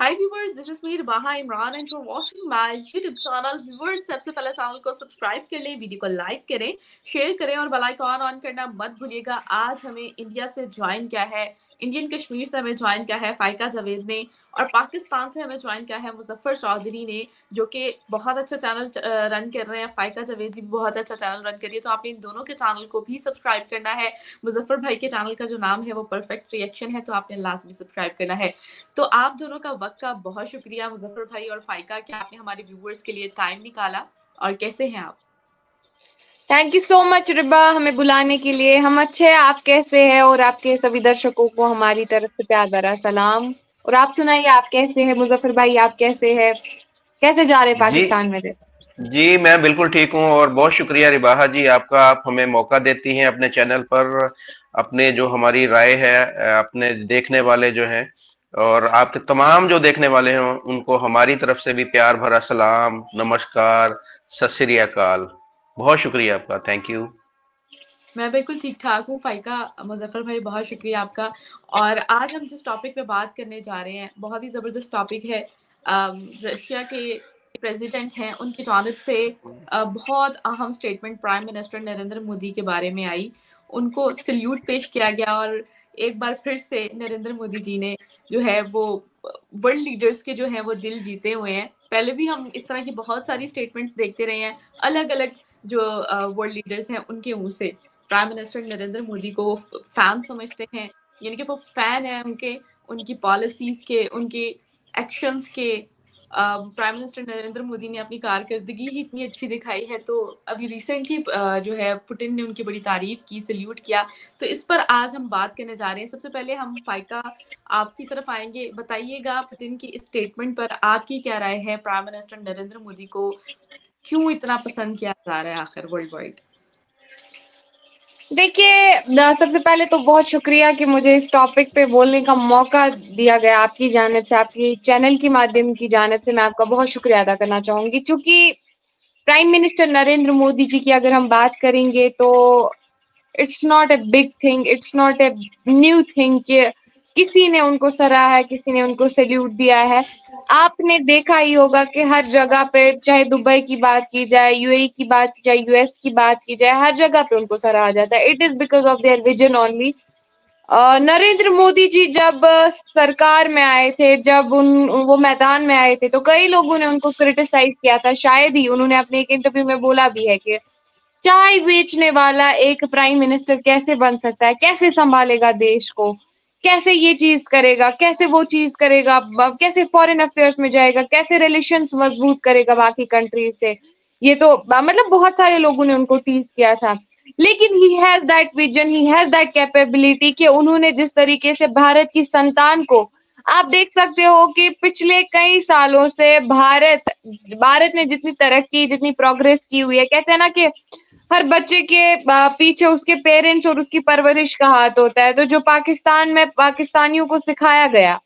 Hi viewers, this is me Ribaha Imran and you are watching my YouTube channel. Viewers, सबसे पहले channel को subscribe कर लें, वीडियो को लाइक करें, शेयर करें और बेल आइकॉन ऑन करना मत भूलिएगा। आज हमें इंडिया से ज्वाइन किया है, इंडियन कश्मीर से हमें ज्वाइन किया है फाइका जावेद ने, और पाकिस्तान से हमें ज्वाइन किया है मुजफ्फर चौधरी ने, जो कि बहुत अच्छा चैनल रन कर रहे हैं। फाइका जावेद भी बहुत अच्छा चैनल रन कर रही है, तो आपने इन दोनों के चैनल को भी सब्सक्राइब करना है। मुजफ्फर भाई के चैनल का जो नाम है वो परफेक्ट रिएक्शन है, तो आपने लाजमी सब्सक्राइब करना है। तो आप दोनों का वक्त का बहुत शुक्रिया मुजफ्फर भाई और फाइका कि आपने हमारे व्यूवर्स के लिए टाइम निकाला। और कैसे हैं आप? Thank you so much Riba, हमें बुलाने के लिए। हम अच्छे हैं, आप कैसे हैं? और आपके सभी दर्शकों को हमारी तरफ से प्यार भरा सलाम। और आप सुनाइए, आप कैसे हैं? मुजफ्फर भाई आप कैसे हैं? कैसे जा रहे जी पाकिस्तान में से? जी, मैं बिल्कुल ठीक हूँ और बहुत शुक्रिया रिबाहा जी आपका। आप हमें मौका देती हैं अपने चैनल पर, अपने जो हमारी राय है, अपने देखने वाले जो हैं और आपके तमाम जो देखने वाले हैं उनको हमारी तरफ से भी प्यार भरा सलाम, नमस्कार, सत श्री अकाल। बहुत शुक्रिया आपका, थैंक यू। मैं बिल्कुल ठीक ठाक हूँ फाइका। मुजफ्फर भाई बहुत शुक्रिया आपका। और आज हम जिस टॉपिक पे बात करने जा रहे हैं बहुत ही ज़बरदस्त टॉपिक है। रशिया के प्रेसिडेंट हैं, उनकी जानिब से बहुत अहम statement prime minister Narendra Modi के बारे में आई। उनको सल्यूट पेश किया गया और एक बार फिर से नरेंद्र मोदी जी ने जो है वो वर्ल्ड लीडर्स के जो है वो दिल जीते हुए हैं। पहले भी हम इस तरह की बहुत सारी स्टेटमेंट्स देखते रहे हैं अलग अलग जो वर्ल्ड लीडर्स हैं उनके मुंह से। प्राइम मिनिस्टर नरेंद्र मोदी को फैन समझते हैं, यानी कि वो फैन है उनके, उनकी पॉलिसीज के, उनके एक्शंस के। प्राइम मिनिस्टर नरेंद्र मोदी ने अपनी कारकर्दगी ही इतनी अच्छी दिखाई है, तो अभी रिसेंटली जो है पुतिन ने उनकी बड़ी तारीफ की, सल्यूट किया। तो इस पर आज हम बात करने जा रहे हैं। सबसे पहले हम फाइका आपकी तरफ आएंगे। बताइएगा पुतिन की इस स्टेटमेंट पर आपकी क्या राय है? प्राइम मिनिस्टर नरेंद्र मोदी को क्यों इतना पसंद किया जा रहा है आखिर वर्ल्ड वाइड? देखिए, सबसे पहले तो बहुत शुक्रिया कि मुझे इस टॉपिक पे बोलने का मौका दिया गया आपकी जानिब से, आपकी चैनल की माध्यम की जानिब से। मैं आपका बहुत शुक्रिया अदा करना चाहूंगी। चूंकि प्राइम मिनिस्टर नरेंद्र मोदी जी की अगर हम बात करेंगे तो it's not a big thing, it's not a new thing कि किसी ने उनको सराहा है, किसी ने उनको सैल्यूट दिया है। आपने देखा ही होगा कि हर जगह पे, चाहे दुबई की बात की जाए, यूएई की बात की जाए, यूएस की बात की जाए, हर जगह पे उनको सराहा जाता है। It is because of their vision only. Narendra Modi ji जब सरकार में आए थे, जब वो मैदान में आए थे, तो कई लोगों ने उनको क्रिटिसाइज किया था। शायद ही उन्होंने अपने एक इंटरव्यू में बोला भी है कि चाय बेचने वाला एक प्राइम मिनिस्टर कैसे बन सकता है, कैसे संभालेगा देश को, कैसे ये चीज करेगा, कैसे वो चीज करेगा, कैसे फॉरेन अफेयर्स में जाएगा, कैसे रिलेशंस मजबूत करेगा बाकी कंट्री से। ये तो मतलब बहुत सारे लोगों ने उनको टीज किया था। लेकिन he has that vision, he has that capability कि उन्होंने जिस तरीके से भारत की संतान को, आप देख सकते हो कि पिछले कई सालों से भारत भारत ने जितनी तरक्की, जितनी प्रोग्रेस की हुई है, कहते हैं ना कि हर बच्चे के पीछे उसके पेरेंट्स और उसकी परवरिश का हाथ होता है। तो जो पाकिस्तान में पाकिस्तानियों को सिखाया गया,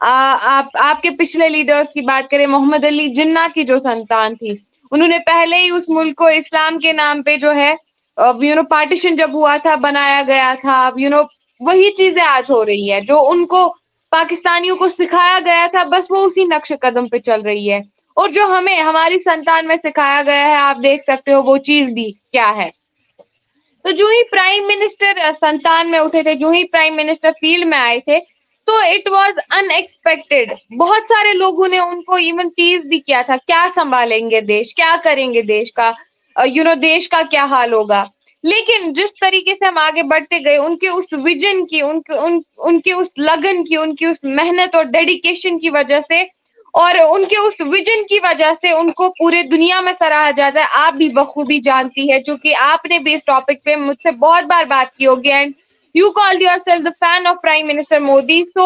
आप आपके पिछले लीडर्स की बात करें, मोहम्मद अली जिन्ना की जो संतान थी, उन्होंने पहले ही उस मुल्क को इस्लाम के नाम पे जो है पार्टीशन जब हुआ था, बनाया गया था। वही चीजें आज हो रही है जो उनको पाकिस्तानियों को सिखाया गया था, बस वो उसी नक्श कदम पे चल रही है। और जो हमें हमारी संतान में सिखाया गया है, आप देख सकते हो वो चीज भी क्या है। तो जो ही प्राइम मिनिस्टर संतान में उठे थे, जो ही प्राइम मिनिस्टर फील्ड में आए थे, तो इट वाज अनएक्सपेक्टेड। बहुत सारे लोगों ने उनको इवन टीज भी किया था, क्या संभालेंगे देश, क्या करेंगे देश का, देश का क्या हाल होगा। लेकिन जिस तरीके से हम आगे बढ़ते गए, उनके उस विजन की, उनके उस लगन की, उनकी उस मेहनत और डेडिकेशन की वजह से, और उनके उस विजन की वजह से उनको पूरे दुनिया में सराहा जाता है। आप भी बखूबी जानती है, क्योंकि आपने भी इस टॉपिक पे मुझसे बहुत बार बात की होगी, and you called yourself the fan of prime minister Modi. So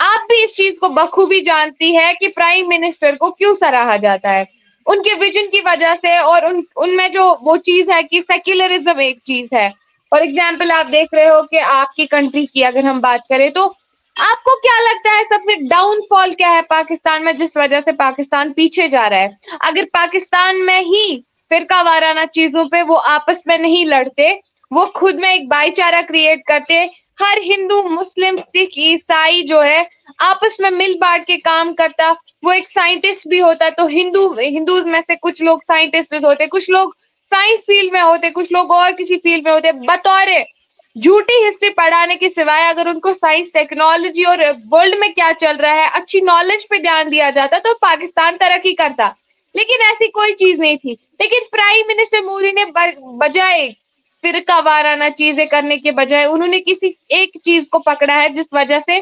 आप भी इस चीज को बखूबी जानती है कि प्राइम मिनिस्टर को क्यों सराहा जाता है, उनके विजन की वजह से। और उनमें जो वो चीज है कि सेक्युलरिज्म एक चीज है। फॉर एग्जाम्पल, आप देख रहे हो कि आपकी कंट्री की अगर हम बात करें, तो आपको क्या लगता है सबसे डाउनफॉल क्या है पाकिस्तान में, जिस वजह से पाकिस्तान पीछे जा रहा है? अगर पाकिस्तान में ही फिरका वाराना चीजों पे वो आपस में नहीं लड़ते, वो खुद में एक भाईचारा क्रिएट करते, हर हिंदू, मुस्लिम, सिख, ईसाई जो है आपस में मिल बांट के काम करता, वो एक साइंटिस्ट भी होता। तो हिंदूज में से कुछ लोग साइंटिस्ट होते, कुछ लोग साइंस फील्ड में होते, कुछ लोग और किसी फील्ड में होते। बतौर झूठी हिस्ट्री पढ़ाने के सिवाय अगर उनको साइंस, टेक्नोलॉजी और वर्ल्ड में क्या चल रहा है अच्छी नॉलेज पे ध्यान दिया जाता तो पाकिस्तान तरक्की करता। लेकिन ऐसी कोई चीज नहीं थी। लेकिन प्राइम मिनिस्टर मोदी ने बजाय फिरका वाराना चीजें करने के बजाय उन्होंने किसी एक चीज को पकड़ा है जिस वजह से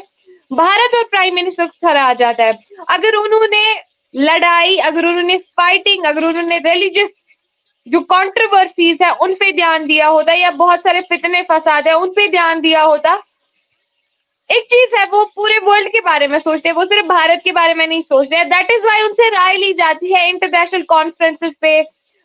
भारत और प्राइम मिनिस्टर सराहा जाता है। अगर उन्होंने लड़ाई, अगर उन्होंने फाइटिंग, अगर उन्होंने रिलीजियस जो कंट्रोवर्सीज है उन पे ध्यान दिया होता, या बहुत सारे फितने फसाद है उन पे ध्यान दिया होता। एक चीज है, वो पूरे वर्ल्ड के बारे में सोचते हैं, वो सिर्फ भारत के बारे में नहीं सोचते हैं। दैट इज वाई उनसे राय ली जाती है इंटरनेशनल कॉन्फ्रेंसेस पे।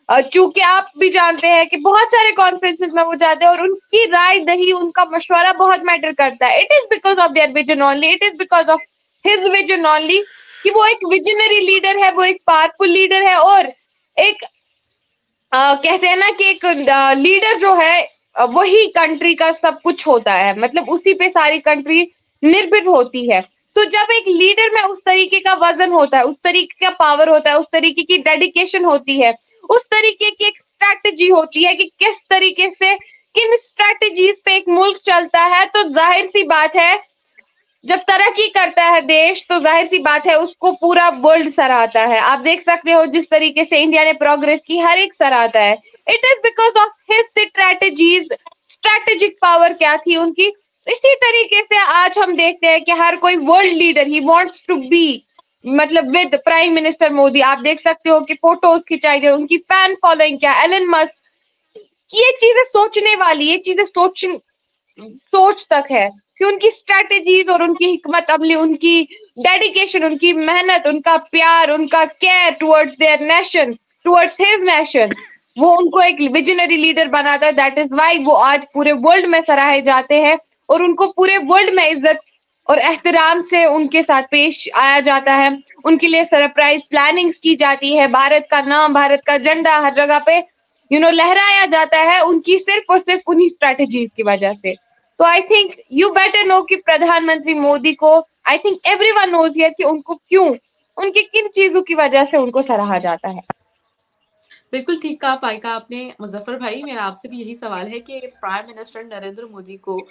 चूंकि आप भी जानते हैं कि बहुत सारे कॉन्फ्रेंसेस में वो जाते हैं और उनकी राय दही, उनका मशवरा बहुत मैटर करता है। It is because of their vision only, it is because of his vision only, कि वो एक विजनरी लीडर है, वो एक पावरफुल लीडर है। और एक कहते हैं ना कि एक लीडर जो है वही कंट्री का सब कुछ होता है, मतलब उसी पे सारी कंट्री निर्भर होती है। तो जब एक लीडर में उस तरीके का वजन होता है, उस तरीके का पावर होता है, उस तरीके की डेडिकेशन होती है, उस तरीके की एक स्ट्रैटेजी होती है कि किस तरीके से, किन स्ट्रैटेजीज पे एक मुल्क चलता है, तो जाहिर सी बात है जब तरक्की करता है देश तो जाहिर सी बात है उसको पूरा वर्ल्ड सराहता है। आप देख सकते हो जिस तरीके से इंडिया ने प्रोग्रेस की, हर एक सराहता है। It is because of his strategies. Strategic power क्या थी उनकी। इसी तरीके से आज हम देखते हैं कि हर कोई वर्ल्ड लीडर ही वांट्स टू बी, मतलब विद प्राइम मिनिस्टर मोदी। आप देख सकते हो कि फोटोज खिंचाई जाए, उनकी फैन फॉलोइंग क्या, एलन मस्क। ये चीजें सोचने वाली, ये चीजें सोच तक है कि उनकी स्ट्रैटेजीज और उनकी हिकमत अमली, उनकी डेडिकेशन, उनकी मेहनत, उनका प्यार, उनका care towards their nation, towards his nation, वो उनको एक विजनरी लीडर बनाता है। दैट इज वाई वो आज पूरे वर्ल्ड में सराहे जाते हैं और उनको पूरे वर्ल्ड में इज्जत और एहतराम से उनके साथ पेश आया जाता है। उनके लिए सरप्राइज प्लानिंग्स की जाती है, भारत का नाम, भारत का झंडा हर जगह पे लहराया जाता है, उनकी सिर्फ और सिर्फ उन्हीं स्ट्रैटेजीज की वजह से। तो I think you better know कि प्रधानमंत्री मोदी को, I think everyone knows here कि उनको क्यों, उनकी किन चीजों की वजह से उनको सराहा जाता है। बिल्कुल ठीक कहा फाइका आपने। मुजफ्फर भाई, मेरा आपसे भी यही सवाल है कि प्राइम मिनिस्टर नरेंद्र मोदी को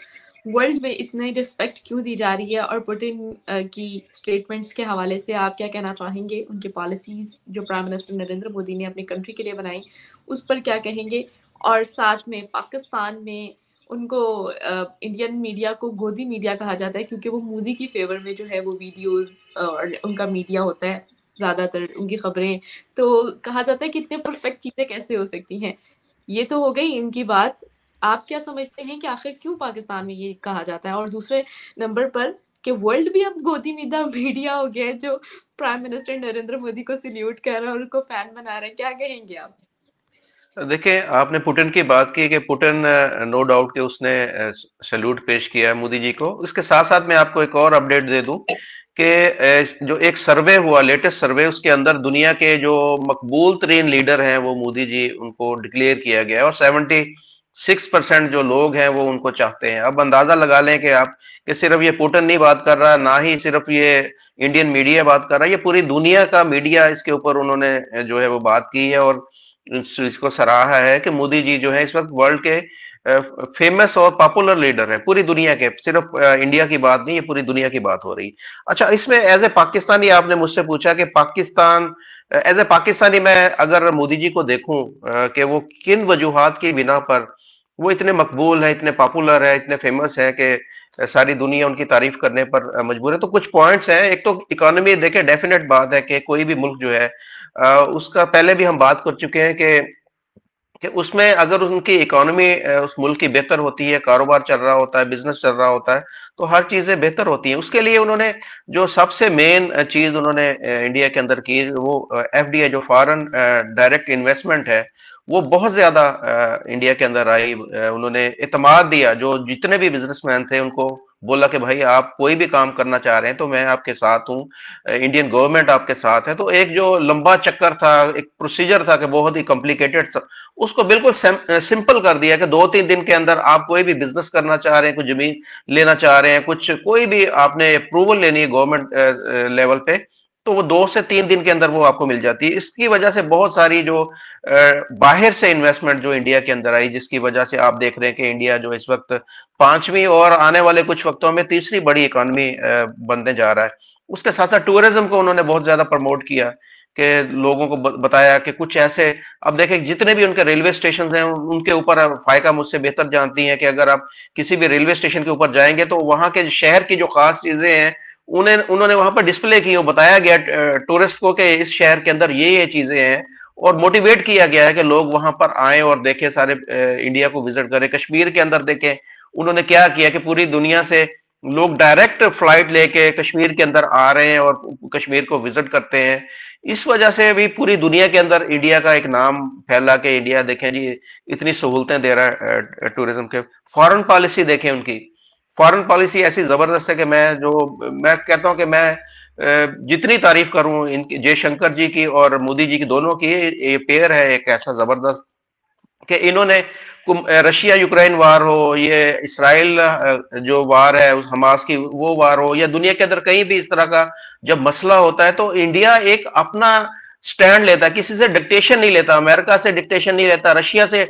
वर्ल्ड में इतनी रिस्पेक्ट क्यों दी जा रही है, और पुतिन की स्टेटमेंट्स के हवाले से आप क्या कहना चाहेंगे? उनकी पॉलिसीज जो प्राइम मिनिस्टर नरेंद्र मोदी ने अपनी कंट्री के लिए बनाई उस पर क्या कहेंगे? और साथ में पाकिस्तान में उनको इंडियन मीडिया को गोदी मीडिया कहा जाता है क्योंकि वो मोदी की फेवर में जो है वो वीडियोस और उनका मीडिया होता है, ज्यादातर उनकी खबरें। तो कहा जाता है कि इतने परफेक्ट चीजें कैसे हो सकती हैं। ये तो हो गई इनकी बात। आप क्या समझते हैं कि आखिर क्यों पाकिस्तान में ये कहा जाता है? और दूसरे नंबर पर कि वर्ल्ड भी अब गोदी मीडिया हो गया है जो प्राइम मिनिस्टर नरेंद्र मोदी को सल्यूट कर रहा है और उनको फैन बना रहे हैं। क्या कहेंगे आप? देखिए, आपने पुतिन की बात की कि पुतिन नो डाउट कि उसने सैल्यूट पेश किया है मोदी जी को। इसके साथ साथ मैं आपको एक और अपडेट दे दूं कि जो एक सर्वे हुआ, लेटेस्ट सर्वे, उसके अंदर दुनिया के जो मकबूल तरीन लीडर हैं वो मोदी जी, उनको डिक्लेयर किया गया है और 76% जो लोग हैं वो उनको चाहते हैं। अब अंदाजा लगा लें कि आप कि सिर्फ ये पुतिन नहीं बात कर रहा, ना ही सिर्फ ये इंडियन मीडिया बात कर रहा है, ये पूरी दुनिया का मीडिया इसके ऊपर उन्होंने जो है वो बात की है और इसको सराहा है कि मोदी जी जो है इस वक्त वर्ल्ड के फेमस और पॉपुलर लीडर है पूरी दुनिया के। सिर्फ इंडिया की बात नहीं, ये पूरी दुनिया की बात हो रही। अच्छा, इसमें एज ए पाकिस्तानी आपने मुझसे पूछा कि पाकिस्तान, एज ए पाकिस्तानी मैं अगर मोदी जी को देखूं कि वो किन वजूहात की बिना पर वो इतने मकबूल है, इतने पॉपुलर है, इतने फेमस है कि सारी दुनिया उनकी तारीफ करने पर मजबूर है, तो कुछ पॉइंट्स हैं। एक तो इकोनॉमी, देखे डेफिनेट बात है कि कोई भी मुल्क जो है उसका पहले भी हम बात कर चुके हैं कि उसमें अगर उनकी इकोनॉमी उस मुल्क की बेहतर होती है, कारोबार चल रहा होता है, बिजनेस चल रहा होता है, तो हर चीजें बेहतर होती हैं। उसके लिए उन्होंने जो सबसे मेन चीज उन्होंने इंडिया के अंदर की, वो एफडीआई जो फॉरेन डायरेक्ट इन्वेस्टमेंट है, वो बहुत ज्यादा इंडिया के अंदर आई। उन्होंने इतमाद दिया, जो जितने भी बिजनेसमैन थे उनको बोला कि भाई आप कोई भी काम करना चाह रहे हैं तो मैं आपके साथ हूँ, इंडियन गवर्नमेंट आपके साथ है। तो एक जो लंबा चक्कर था, एक प्रोसीजर था कि बहुत ही कॉम्प्लिकेटेड था, उसको बिल्कुल सिंपल कर दिया कि 2-3 दिन के अंदर आप कोई भी बिजनेस करना चाह रहे हैं, कुछ जमीन लेना चाह रहे हैं, कुछ कोई भी आपने अप्रूवल लेनी है गवर्नमेंट लेवल पे, तो वो 2 से 3 दिन के अंदर वो आपको मिल जाती है। इसकी वजह से बहुत सारी जो बाहर से इन्वेस्टमेंट जो इंडिया के अंदर आई, जिसकी वजह से आप देख रहे हैं कि इंडिया जो इस वक्त पांचवी और आने वाले कुछ वक्तों में तीसरी बड़ी इकोनॉमी बनने जा रहा है। उसके साथ साथ टूरिज्म को उन्होंने बहुत ज्यादा प्रमोट किया कि लोगों को बताया कि कुछ ऐसे, अब देखें जितने भी उनके रेलवे स्टेशन हैं उनके ऊपर फायका मुझसे बेहतर जानती हैं कि अगर आप किसी भी रेलवे स्टेशन के ऊपर जाएंगे तो वहां के शहर की जो खास चीजें हैं उन्हें उन्होंने वहां पर डिस्प्ले की, बताया गया टूरिस्ट को कि इस शहर के अंदर ये चीजें हैं, और मोटिवेट किया गया है कि लोग वहां पर आए और देखें, सारे इंडिया को विजिट करें। कश्मीर के अंदर देखें उन्होंने क्या किया कि पूरी दुनिया से लोग डायरेक्ट फ्लाइट लेके कश्मीर के अंदर आ रहे हैं और कश्मीर को विजिट करते हैं। इस वजह से भी पूरी दुनिया के अंदर इंडिया का एक नाम फैला के इंडिया देखें जी इतनी सहूलतें दे रहा है टूरिज्म के। फॉरेन पॉलिसी देखें उनकी, फॉरेन पॉलिसी ऐसी जबरदस्त है कि मैं कहता हूं कि मैं जितनी तारीफ करूं इनकी, जयशंकर जी की और मोदी जी की, दोनों की ये पेयर है एक ऐसा जबरदस्त कि इन्होंने रशिया यूक्रेन वार हो, ये इसराइल जो वार है हमास की वो वार हो, या दुनिया के अंदर कहीं भी इस तरह का जब मसला होता है तो इंडिया एक अपना स्टैंड लेता है, किसी से डिक्टेशन नहीं लेता, अमेरिका से डिक्टेशन नहीं लेता, रशिया से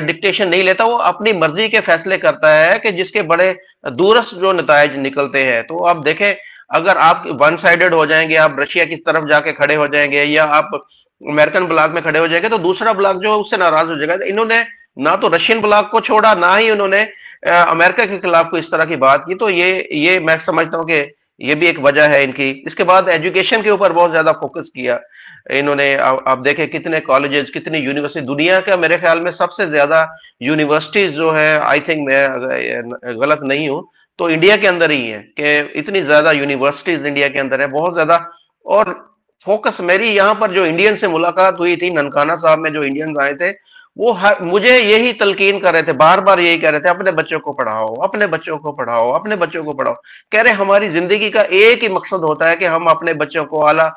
डिक्टेशन नहीं लेता, वो अपनी मर्जी के फैसले करता है कि जिसके बड़े दूरस्थ जो नतायज निकलते हैं। तो आप देखें अगर आप वन साइडेड हो जाएंगे, आप रशिया की तरफ जाके खड़े हो जाएंगे या आप अमेरिकन ब्लॉक में खड़े हो जाएंगे तो दूसरा ब्लॉक जो उससे नाराज हो जाएगा। इन्होंने ना तो रशियन ब्लॉक को छोड़ा, ना ही उन्होंने अमेरिका के खिलाफ कोई इस तरह की बात की। तो ये मैं समझता हूँ कि ये भी एक वजह है इनकी। इसके बाद एजुकेशन के ऊपर बहुत ज्यादा फोकस किया इन्होंने। आप देखें कितने कॉलेजेस, कितनी यूनिवर्सिटी, दुनिया का मेरे ख्याल में सबसे ज्यादा यूनिवर्सिटीज जो है, आई थिंक मैं गलत नहीं हूं तो इंडिया के अंदर ही है कि इतनी ज्यादा यूनिवर्सिटीज इंडिया के अंदर है, बहुत ज्यादा। और फोकस मेरी यहाँ पर जो इंडियन से मुलाकात हुई थी, ननकाना साहब में जो इंडियंस आए थे, वो मुझे यही तलकीन कर रहे थे, बार बार यही कह रहे थे अपने बच्चों को पढ़ाओ, अपने बच्चों को पढ़ाओ, अपने बच्चों को पढ़ाओ। कह रहे हमारी जिंदगी का एक ही मकसद होता है कि हम अपने बच्चों को आला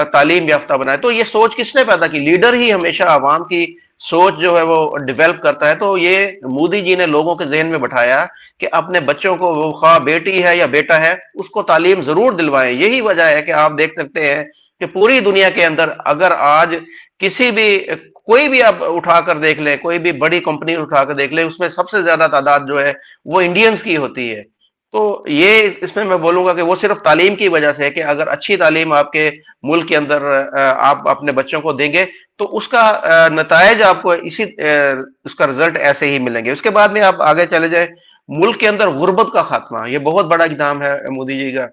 तालीम याफ्ता बनाए। तो ये सोच किसने पैदा की? लीडर ही हमेशा आवाम की सोच जो है वो डेवलप करता है। तो ये मोदी जी ने लोगों के जहन में बैठाया कि अपने बच्चों को, वो खा बेटी है या बेटा है, उसको तालीम जरूर दिलवाएं। यही वजह है कि आप देख सकते हैं कि पूरी दुनिया के अंदर अगर आज किसी भी, कोई भी आप उठाकर देख लें, कोई भी बड़ी कंपनी उठाकर देख लें, उसमें सबसे ज्यादा तादाद जो है वो इंडियंस की होती है। तो ये इसमें मैं बोलूंगा कि वो सिर्फ तालीम की वजह से है कि अगर अच्छी तालीम आपके मुल्क के अंदर आप अपने बच्चों को देंगे तो उसका नतायज आपको उसका रिजल्ट ऐसे ही मिलेंगे। उसके बाद में आप आगे चले जाए, मुल्क के अंदर गुर्बत का खात्मा, ये बहुत बड़ा इकदाम है मोदी जी का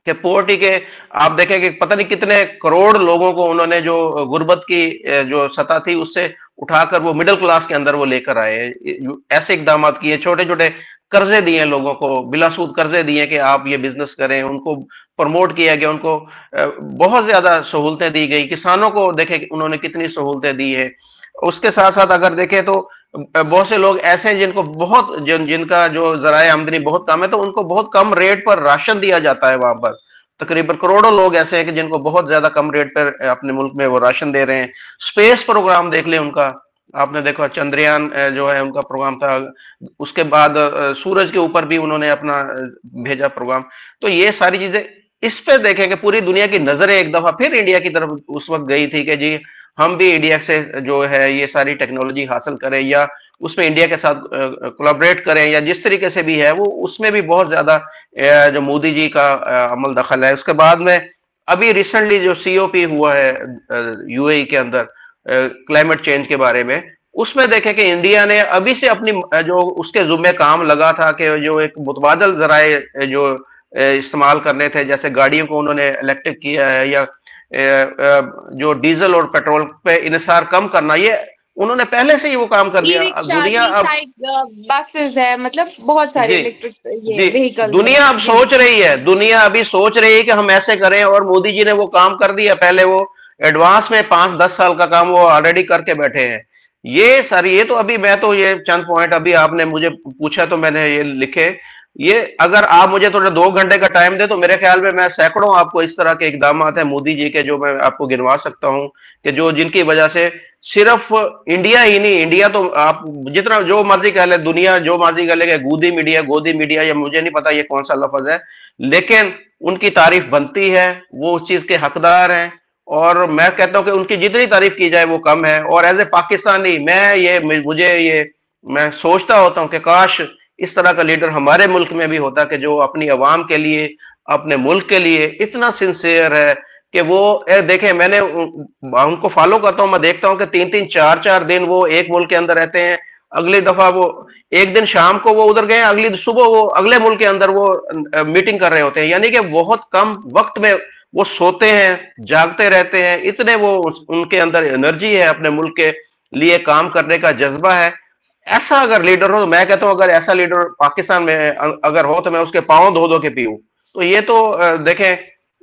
कि पोवर्टी के, आप देखें कि पता नहीं कितने करोड़ लोगों को उन्होंने जो गुर्बत की जो सतह थी उससे उठाकर वो मिडिल क्लास के अंदर वो लेकर आए। ऐसे इकदाम किए, छोटे छोटे कर्जे दिए लोगों को, बिलासूद कर्जे दिए कि आप ये बिजनेस करें, उनको प्रमोट किया गया, उनको बहुत ज्यादा सहूलतें दी गई। किसानों को देखें उन्होंने कितनी सहूलतें दी है। उसके साथ साथ अगर देखें तो बहुत से लोग ऐसे हैं जिनको जिनका जो जराए आमदनी बहुत कम है, तो उनको बहुत कम रेट पर राशन दिया जाता है। वहां पर तकरीबन करोड़ों लोग ऐसे हैं कि जिनको बहुत ज्यादा कम रेट पर अपने मुल्क में वो राशन दे रहे हैं। स्पेस प्रोग्राम देख लें उनका, आपने देखा चंद्रयान जो है उनका प्रोग्राम था, उसके बाद सूरज के ऊपर भी उन्होंने अपना भेजा प्रोग्राम। तो ये सारी चीजें, इस पे देखें कि पूरी दुनिया की नजरें एक दफा फिर इंडिया की तरफ उस वक्त गई थी कि जी हम भी इंडिया से जो है ये सारी टेक्नोलॉजी हासिल करें या उसमें इंडिया के साथ कोलैबोरेट करें, या जिस तरीके से भी है वो उसमें भी बहुत ज्यादा जो मोदी जी का अमल दखल है। उसके बाद में अभी रिसेंटली जो COP हुआ है UAE के अंदर क्लाइमेट चेंज के बारे में, उसमें देखें कि इंडिया ने अभी से अपनी जो उसके जुम्मे काम लगा था कि जो एक मुतबादल जराए जो इस्तेमाल करने थे, जैसे गाड़ियों को उन्होंने इलेक्ट्रिक किया है या जो डीजल और पेट्रोल पे इन्हिसार कम करना, ये उन्होंने पहले से ही वो काम कर दिया। दुनिया अब बसेस है, मतलब बहुत सारे इलेक्ट्रिक ये व्हीकल, दुनिया अब सोच रही है, दुनिया अभी सोच रही है कि हम ऐसे करें, और मोदी जी ने वो काम कर दिया। पहले वो एडवांस में 5-10 साल का काम वो ऑलरेडी करके बैठे हैं। ये सारी, ये तो अभी मैं तो ये चंद पॉइंट अभी आपने मुझे पूछा तो मैंने ये लिखे। ये अगर आप मुझे थोड़ा 2 घंटे का टाइम दे तो मेरे ख्याल में मैं सैकड़ों आपको इस तरह के इकदाम है मोदी जी के जो मैं आपको गिनवा सकता हूं कि जो जिनकी वजह से सिर्फ इंडिया ही नहीं, इंडिया तो आप जितना जो मर्जी कह ले, दुनिया जो मर्जी कह ले कि गोदी मीडिया या मुझे नहीं पता ये कौन सा लफ्ज है, लेकिन उनकी तारीफ बनती है, वो उस चीज के हकदार हैं। और मैं कहता हूं कि उनकी जितनी तारीफ की जाए वो कम है। और एज ए पाकिस्तानी मैं सोचता होता हूं कि काश इस तरह का लीडर हमारे मुल्क में भी होता कि जो अपनी आवाम के लिए, अपने मुल्क के लिए इतना सिंसियर है कि वो देखें, मैंने उनको फॉलो करता हूं, मैं देखता हूं कि 3-3 4-4 दिन वो एक मुल्क के अंदर रहते हैं। अगली दफा वो एक दिन शाम को वो उधर गए, अगली सुबह वो अगले मुल्क के अंदर वो मीटिंग कर रहे होते हैं। यानी कि बहुत कम वक्त में वो सोते हैं, जागते रहते हैं, इतने वो उनके अंदर एनर्जी है, अपने मुल्क के लिए काम करने का जज्बा है। ऐसा अगर लीडर हो तो मैं कहता हूं, अगर ऐसा लीडर पाकिस्तान में अगर हो तो मैं उसके पांव धो धो के पीऊं। तो ये तो देखें,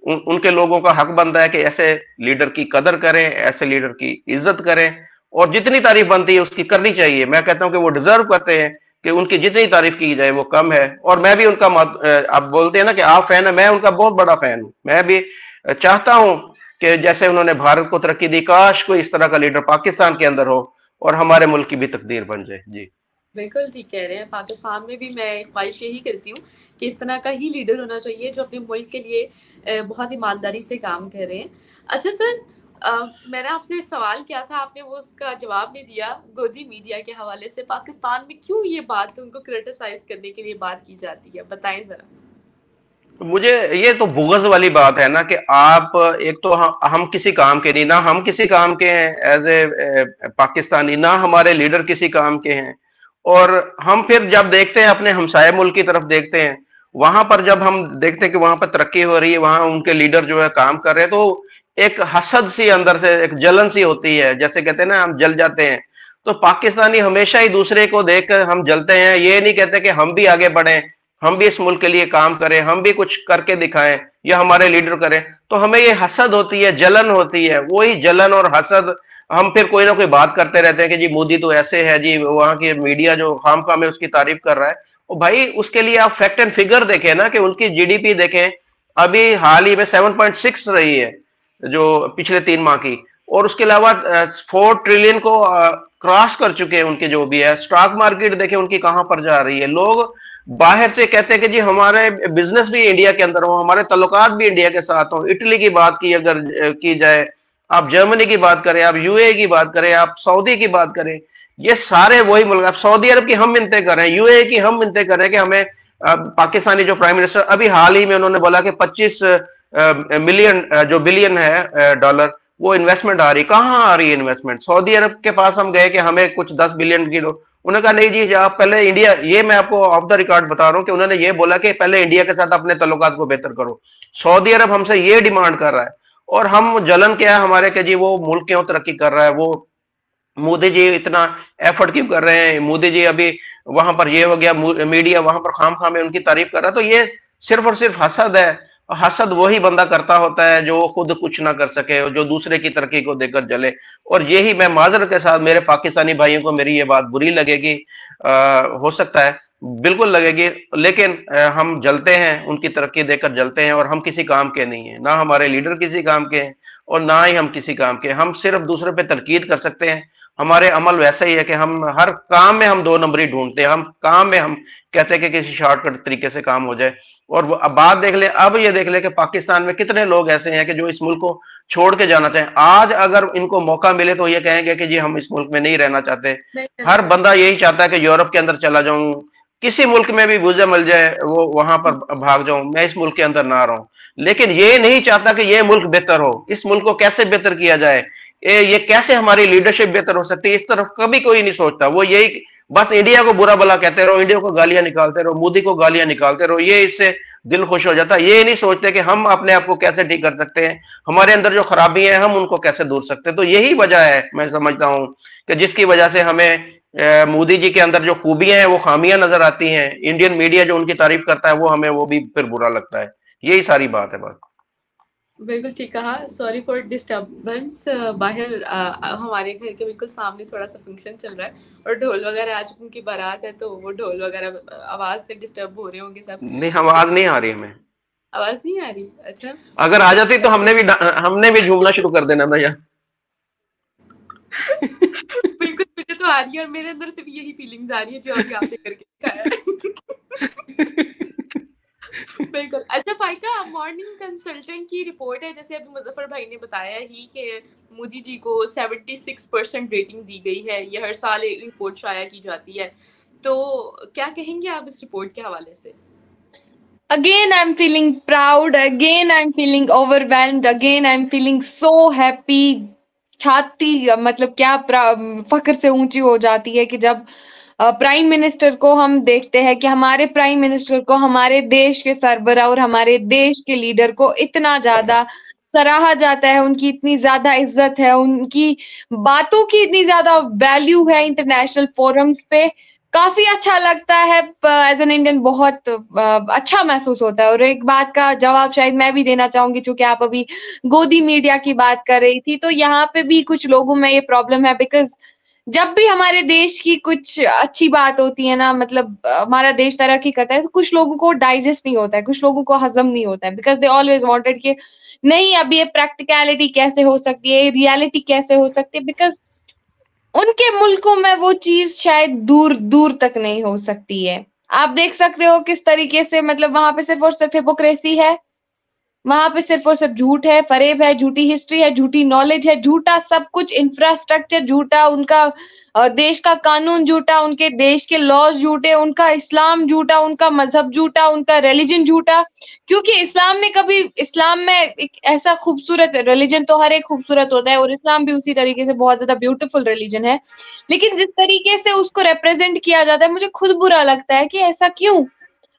उनके लोगों का हक बनता है कि ऐसे लीडर की कदर करें, ऐसे लीडर की इज्जत करें, और जितनी तारीफ बनती है उसकी करनी चाहिए। मैं कहता हूं कि वो डिजर्व करते हैं कि उनकी जितनी तारीफ की जाए वो कम है। और मैं भी उनका आप बोलते हैं ना कि आप फैन है, मैं उनका बहुत बड़ा फैन हूं। मैं भी चाहता हूं कि जैसे उन्होंने भारत को तरक्की दी, काश कोई इस तरह का लीडर पाकिस्तान के अंदर हो और हमारे मुल्क की भी तकदीर बन जाए। जी बिल्कुल ठीक कह रहे हैं। पाकिस्तान में भी मैं ख्वाहिश यही करती हूँ कि इस तरह का ही लीडर होना चाहिए जो अपने मुल्क के लिए बहुत ईमानदारी से काम कर रहे हैं। अच्छा सर, मैंने आपसे सवाल किया था, आपने वो उसका जवाब नहीं दिया। गोदी मीडिया के हवाले से पाकिस्तान में क्यों ये बात उनको क्रिटिसाइज करने के लिए बात की जाती है, बताएं जरा। मुझे ये तो बुग़्ज़ वाली बात है ना कि आप एक तो हम किसी काम के नहीं, ना हम किसी काम के हैं एज ए पाकिस्तानी, ना हमारे लीडर किसी काम के हैं। और हम फिर जब देखते हैं अपने हमसाये मुल्क की तरफ देखते हैं, वहां पर जब हम देखते हैं कि वहां पर तरक्की हो रही है, वहां उनके लीडर जो है काम कर रहे हैं, तो एक हसद सी अंदर से, एक जलन सी होती है, जैसे कहते हैं ना हम जल जाते हैं। तो पाकिस्तानी हमेशा ही दूसरे को देखकर हम जलते हैं, ये नहीं कहते कि हम भी आगे बढ़े, हम भी इस मुल्क के लिए काम करें, हम भी कुछ करके दिखाएं या हमारे लीडर करें। तो हमें ये हसद होती है, जलन होती है। वही जलन और हसद हम फिर कोई ना कोई बात करते रहते हैं कि जी मोदी तो ऐसे है, जी वहां की मीडिया जो खामखा में उसकी तारीफ कर रहा है। और भाई उसके लिए आप फैक्ट एंड फिगर देखें ना, कि उनकी जीडीपी देखें, अभी हाल ही में 7.6 रही है जो पिछले 3 माह की। और उसके अलावा 4 ट्रिलियन को क्रॉस कर चुके हैं उनके जो भी है। स्टॉक मार्केट देखें उनकी कहां पर जा रही है। लोग बाहर से कहते हैं कि जी हमारे बिजनेस भी इंडिया के अंदर हो, हमारे तल्लुकात भी इंडिया के साथ हो। इटली की बात की अगर की जाए, आप जर्मनी की बात करें, आप यूएई की बात करें, आप सऊदी की बात करें, ये सारे वही मुल्क। आप सऊदी अरब की हम मिन्नतें कर रहे हैं, यूएई की हम मिन्नतें कर रहे हैं कि हमें पाकिस्तानी जो प्राइम मिनिस्टर अभी हाल ही में उन्होंने बोला कि 25 मिलियन जो बिलियन है डॉलर, वो इन्वेस्टमेंट आ रही। कहाँ आ रही है इन्वेस्टमेंट? सऊदी अरब के पास हम गए कि हमें कुछ 10 बिलियन की दो, उन्होंने कहा नहीं जी आप पहले इंडिया, ये मैं आपको ऑफ द रिकॉर्ड बता रहा हूं कि उन्होंने ये बोला कि पहले इंडिया के साथ अपने तल्लुकात को बेहतर करो। सऊदी अरब हमसे ये डिमांड कर रहा है। और हम जलन क्या है हमारे कि जी वो मुल्क क्यों तरक्की कर रहा है, वो मोदी जी इतना एफर्ट क्यों कर रहे हैं, मोदी जी अभी वहां पर ये हो गया, मीडिया वहां पर खाम खाम में उनकी तारीफ कर रहा है। तो ये सिर्फ और सिर्फ हसद है। हसद वही बंदा करता होता है जो खुद कुछ ना कर सके और जो दूसरे की तरक्की को देखकर जले। और यही मैं माजरत के साथ, मेरे पाकिस्तानी भाइयों को मेरी ये बात बुरी लगेगी, हो सकता है बिल्कुल लगेगी, लेकिन हम जलते हैं, उनकी तरक्की देखकर जलते हैं। और हम किसी काम के नहीं है, ना हमारे लीडर किसी काम के हैं और ना ही हम किसी काम के। हम सिर्फ दूसरे पे तनकीद कर सकते हैं। हमारे अमल वैसा ही है कि हम हर काम में हम 2 नंबरी ढूंढते हैं। हम काम में हम कहते हैं कि किसी शॉर्टकट तरीके से काम हो जाए। और अब बात देख ले, अब ये देख ले कि पाकिस्तान में कितने लोग ऐसे हैं कि जो इस मुल्क को छोड़ के जाना चाहें। आज अगर इनको मौका मिले तो ये कहेंगे कि जी हम इस मुल्क में नहीं रहना चाहते। हर बंदा यही चाहता है कि यूरोप के अंदर चला जाऊं, किसी मुल्क में भी वीजा मिल जाए वो वहां पर भाग जाऊं, मैं इस मुल्क के अंदर ना रहूं। लेकिन ये नहीं चाहता कि ये मुल्क बेहतर हो। इस मुल्क को कैसे बेहतर किया जाए, ये कैसे हमारी लीडरशिप बेहतर हो सकती है, इस तरफ कभी कोई नहीं सोचता। वो यही बस इंडिया को बुरा भला कहते रहो, इंडिया को गालियां निकालते रहो, मोदी को गालियां निकालते रहो, ये इससे दिल खुश हो जाता है। ये नहीं सोचते कि हम अपने आप को कैसे ठीक कर सकते हैं, हमारे अंदर जो खराबी है हम उनको कैसे दूर सकते हैं। तो यही वजह है, मैं समझता हूं कि जिसकी वजह से हमें मोदी जी के अंदर जो खूबियां हैं वो खामियां नजर आती हैं। इंडियन मीडिया जो उनकी तारीफ करता है वो हमें वो भी फिर बुरा लगता है। यही सारी बात है। बात बिल्कुल ठीक कहा। Sorry for disturbance. बाहर हमारे घर के बिल्कुल सामने थोड़ा सा फंक्शन चल रहा है और ढोल वगैरह, आज उनकी बारात है तो वो ढोल वगैरह आवाज से डिस्टर्ब हो रहे होंगे सब। नहीं, आवाज नहीं आ रही हमें। आवाज नहीं आ रही? अच्छा। अगर आ जाती तो हमने भी झूमना शुरू कर देना था यार। बिल्कुल मुझे तो आ रही है और मेरे अंदर से भी यही फीलिंग्स आ रही है जो अभी आपने करके दिखाया है। बिल्कुल। अच्छा फाइका, मॉर्निंग कंसल्टेंट की रिपोर्ट है, जैसे अभी मुजफ्फर भाई ने बताया ही कि मोदी जी को 76% रेटिंग दी गई है। ये हर साल एक रिपोर्ट शाया की जाती है, तो क्या कहेंगे आप इस रिपोर्ट के हवाले से? Again, I'm feeling proud. Again, I'm feeling overwhelmed. Again, I'm feeling so happy. छाती मतलब क्या फक्र से ऊंची हो जाती है कि जब प्राइम मिनिस्टर को हम देखते हैं कि हमारे प्राइम मिनिस्टर को हमारे देश के सरबराह और हमारे देश के लीडर को इतना ज्यादा सराहा जाता है, उनकी इतनी ज्यादा इज्जत है, उनकी बातों की इतनी ज्यादा वैल्यू है इंटरनेशनल फोरम्स पे। काफ़ी अच्छा लगता है, एज़ एन इंडियन बहुत अच्छा महसूस होता है। और एक बात का जवाब शायद मैं भी देना चाहूँगी, चूँकि आप अभी गोदी मीडिया की बात कर रही थी, तो यहाँ पे भी कुछ लोगों में ये प्रॉब्लम है, बिकॉज़ जब भी हमारे देश की कुछ अच्छी बात होती है ना, मतलब हमारा देश तरक्की करता है, तो कुछ लोगों को डाइजेस्ट नहीं होता है, कुछ लोगों को हज़म नहीं होता है, बिकॉज़ दे ऑलवेज़ वांटेड कि नहीं, अब ये प्रैक्टिकैलिटी कैसे हो सकती है, ये रियलिटी कैसे हो सकती है, बिकॉज़ उनके मुल्कों में वो चीज़ शायद दूर-दूर तक नहीं हो सकती है। आप देख सकते हो किस तरीके से, मतलब वहाँ पे सिर्फ़ और सिर्फ़ हिपोक्रेसी है, वहाँ पे सिर्फ़ और सिर्फ़ झूठ है, फ़रेब है, झूठी हिस्ट्री है, झूठी नॉलेज है, झूठा सब कुछ, इंफ्रास्ट्रक्चर झूठा, उनका देश का कानून झूठा, उनके देश के लॉज़ झूठे, उनका इस्लाम झूठा, उनका मज़हब झूठा, उनका रिलिजन झूठा। क्योंकि इस्लाम में एक ऐसा खूबसूरत रिलिजन, तो हर एक खूबसूरत होता है और इस्लाम भी उसी तरीके से बहुत ज़्यादा ब्यूटीफुल रिलिजन है। लेकिन जिस तरीके से उसको रिप्रेज़ेंट किया जाता है, मुझे खुद बुरा लगता है कि ऐसा क्यों?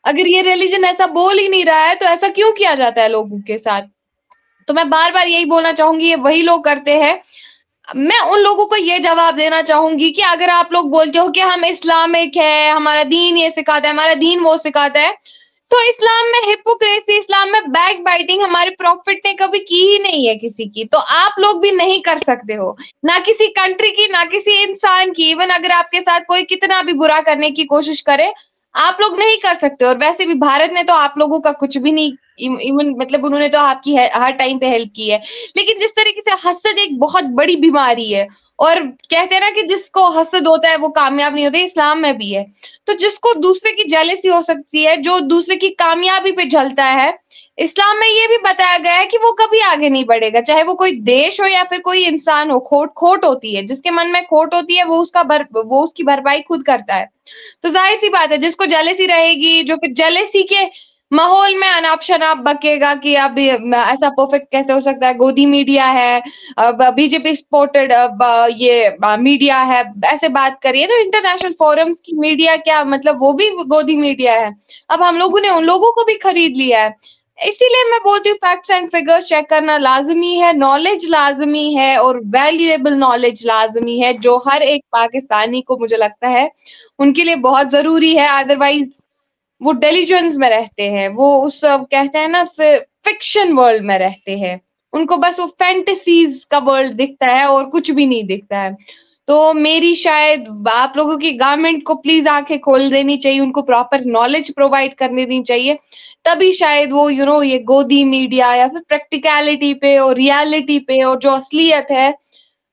अगर ये रिलीजन ऐसा बोल ही नहीं रहा है, तो ऐसा क्यों किया जाता है लोगों के साथ? तो मैं बार-बार यही बोलना चाहूँगी, ये वही लोग करते हैं। मैं उन लोगों को ये जवाब देना चाहूँगी कि अगर आप लोग बोलते हो कि हम इस्लामिक है, हमारा दीन ये सिखाता है, हमारा दीन वो सिखाता है, तो इस्लाम में हिपोक्रेसी, इस्लाम में बैक बाइटिंग हमारे प्रॉफिट ने कभी की ही नहीं है किसी की, तो आप लोग भी नहीं कर सकते हो। ना किसी कंट्री की, ना किसी इंसान की, इवन अगर आपके साथ कोई कितना भी बुरा करने की कोशिश करे, आप लोग नहीं कर सकते। और वैसे भी भारत ने तो आप लोगों का कुछ भी नहीं, इवन मतलब उन्होंने तो आपकी हर टाइम पे हेल्प की है। लेकिन जिस तरीके से हसद एक बहुत बड़ी बीमारी है, और कहते हैं ना कि जिसको हसद होता है वो कामयाब नहीं होता, इस्लाम में भी है। तो जिसको दूसरे की जेलसी हो सकती है, जो दूसरे की कामयाबी पे जलता है, इस्लाम में ये भी बताया गया है कि वो कभी आगे नहीं बढ़ेगा, चाहे वो कोई देश हो या फिर कोई इंसान हो। खोट होती है, जिसके मन में खोट होती है वो उसकी भरपाई खुद करता है। तो ज़ाहिर-सी बात है, जिसको जेलसी रहेगी, जो फिर जेलसी के माहौल में अनाप-शनाप बकेगा कि अब ये ऐसा परफेक्ट कैसे हो सकता है, गोदी मीडिया है, बीजेपी सपोर्टेड मीडिया है, ऐसे बात करिए तो इंटरनेशनल फोरम्स की मीडिया क्या, मतलब वो भी गोदी मीडिया है। अब हम लोगों ने उन लोगों को भी खरीद लिया है। इसीलिए मैं बोलती हूँ फैक्ट्स एंड फिगर्स चेक करना लाज़मी है, नॉलेज लाज़मी है और वैल्यूएबल नॉलेज लाज़मी है, जो हर एक पाकिस्तानी को मुझे लगता है उनके लिए बहुत ज़रूरी है। अदरवाइज़ वो डेल्यूजन्स में रहते हैं, वो कहते हैं ना फिक्शन वर्ल्ड में रहते हैं। उनको बस वो फैंटेसीज़ का वर्ल्ड दिखता है और कुछ भी नहीं दिखता है। तो मेरी शायद आप लोगों की गवर्नमेंट को प्लीज़ आँखें खोल देनी चाहिए, उनको प्रॉपर नॉलेज प्रोवाइड करने देनी चाहिए। तभी शायद वो ये गोदी मीडिया या फिर प्रैक्टिकैलिटी पे और रियलिटी पे और जो असलियत है,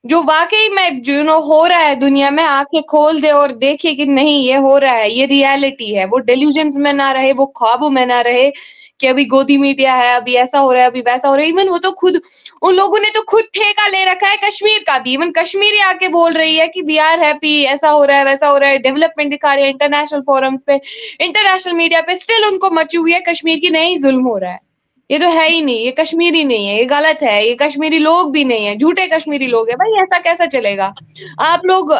जो वाक़ई में हो रहा है दुनिया में, आँखें खोल दे और देखे कि नहीं ये हो रहा है, ये रियलिटी है। वो डेल्यूजन्स में ना रहे, वो ख्वाबों में ना रहे कि अभी गोदी मीडिया है, अभी ऐसा हो रहा है, अभी वैसा हो रहा है। इवन वो तो खुद उन लोगों ने तो खुद ठेका ले रखा है कश्मीर का भी। इवन कश्मीरी आके बोल रही है कि वी आर हैप्पी, ऐसा हो रहा है, वैसा हो रहा है, डेवलपमेंट दिखा रहे हैं इंटरनेशनल फोरम्स पे, इंटरनेशनल मीडिया पे, स्टिल उनको मची हुई है कश्मीर की, नहीं ज़ुल्म हो रहा है। ये तो है ही नहीं, ये कश्मीरी नहीं है, ये गलत है, ये कश्मीरी लोग भी नहीं है, झूठे कश्मीरी लोग हैं। भाई ऐसा कैसा चलेगा? आप लोग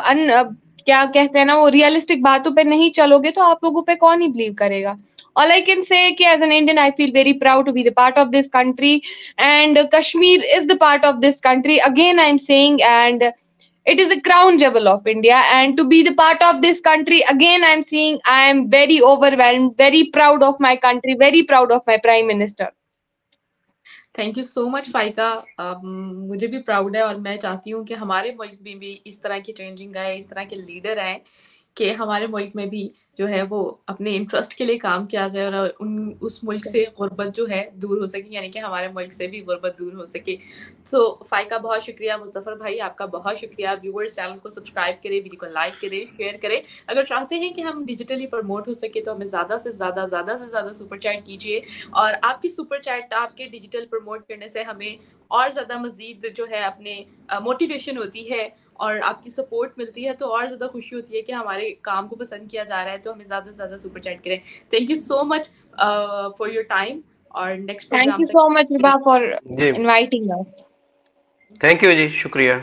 क्या कहते हैं ना, वो रियलिस्टिक बातों पे नहीं चलोगे तो आप लोगों पे कौन ही बिलीव करेगा? All I can say कि as an Indian, I feel very proud to be the part of this country, and Kashmir is the part of this country. Again, I'm saying, and it is the crown jewel of India, and to be the part of this country, again, I'm saying I am very overwhelmed, very proud of my country, very proud of my Prime Minister. Thank you so much Faika. मुझे भी proud है और मैं चाहती हूँ कि हमारे मुल्क में भी इस तरह की चेंजिंग आए, इस तरह के लीडर आए कि हमारे मुल्क में भी जो है वो अपने इंटरेस्ट के लिए काम किया जाए और उस मुल्क से गुर्बत जो है दूर हो सके, यानी कि हमारे मुल्क से भी गुर्बत दूर हो सके। सो फाइका बहुत शुक्रिया, मुज़फ़्फ़र भाई आपका बहुत शुक्रिया। व्यूअर्स चैनल को सब्सक्राइब करें, वीडियो को लाइक करें, शेयर करें। अगर चाहते हैं कि हम डिजिटली प्रमोट हो सके तो हमें ज़्यादा से ज़्यादा सुपर चैट कीजिए, और आपकी सुपर चैट, आपके डिजिटल प्रमोट करने से हमें और ज़्यादा मज़ीद जो है अपने मोटिवेशन होती है और आपकी सपोर्ट मिलती है, तो और ज़्यादा खुशी होती है कि हमारे काम को पसंद किया जा रहा है। तो हमें ज़्यादा से ज़्यादा सुपर चैट करें। Thank you so much for your time, और नेक्स्ट थैंक प्रोग्राम यू तक so much Hiba for ji inviting us. Thank you ji, शुक्रिया।